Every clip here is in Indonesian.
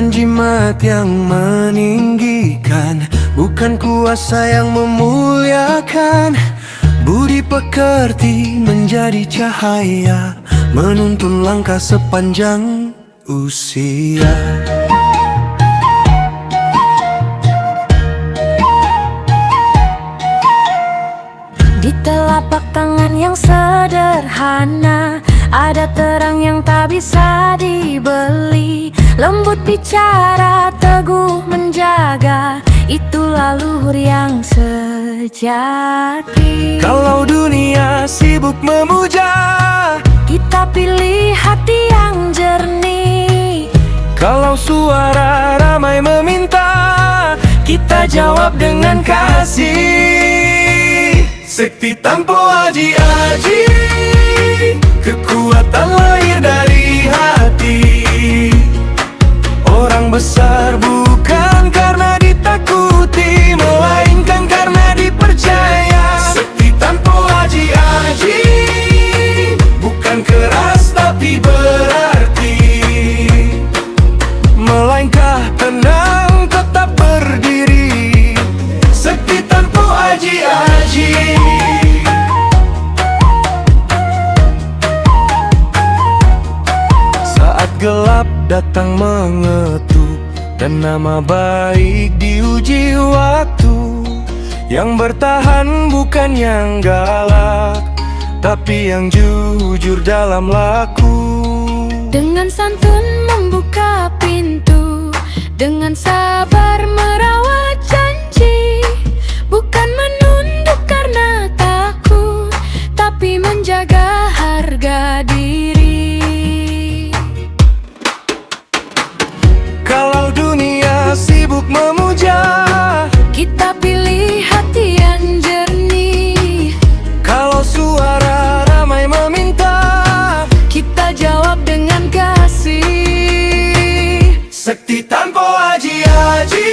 Bukan jimat yang meninggikan, bukan kuasa yang memuliakan. Budi pekerti menjadi cahaya, menuntun langkah sepanjang usia. Di telapak tangan yang sederhana ada terang yang tak bisa dibeli. Lembut bicara, teguh menjaga, itulah luhur yang sejati. Kalau dunia sibuk memuja, kita pilih hati yang jernih. kalau suara ramai meminta, kita jawab dengan kasih. Sekti tanpa aji-aji, kekuatan lahir dari hati. Orang besar bukan karena ditakuti, melainkan karena dipercaya. Sekti tanpa aji-aji, bukan keras tapi berarti, melainkan tenang tetap berdiri. Sekti tanpa aji-aji. Saat gelap datang mengetuk, dan nama baik diuji waktu. Yang bertahan bukan yang galak, tapi yang jujur dalam laku. Dengan santun membuka pintu, dengan sabar merawat janji. Bukan menunduk karena takut, tapi menjaga harga diri. Kalau dunia sibuk memuja, kita pilih hati yang jernih. kalau suara ramai meminta, kita jawab dengan kasih. sekti tanpa aji-aji,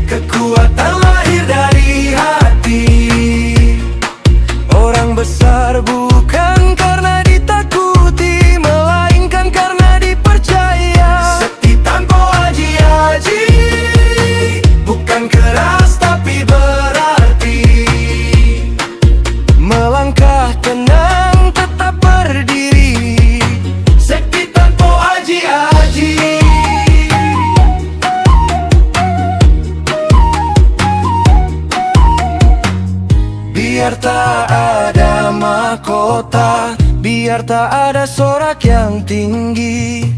kekuatan lahir dari hati. Orang besar bukan karena ditakuti, melainkan karena dipercaya. Sekti tanpa aji-aji, bukan keras tapi berarti, melangkah tenang tetap berdiri. Sekti tanpa aji-aji. Biar tak ada mahkota, biar tak ada sorak yang tinggi,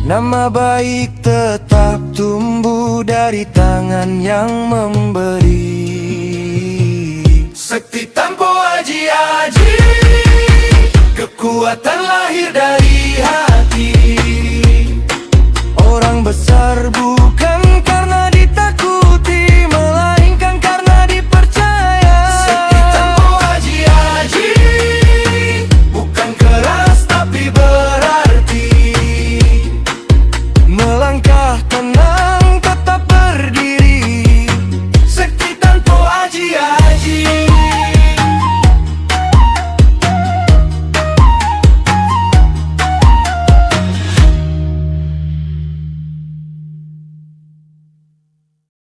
nama baik tetap tumbuh dari tangan yang memberi.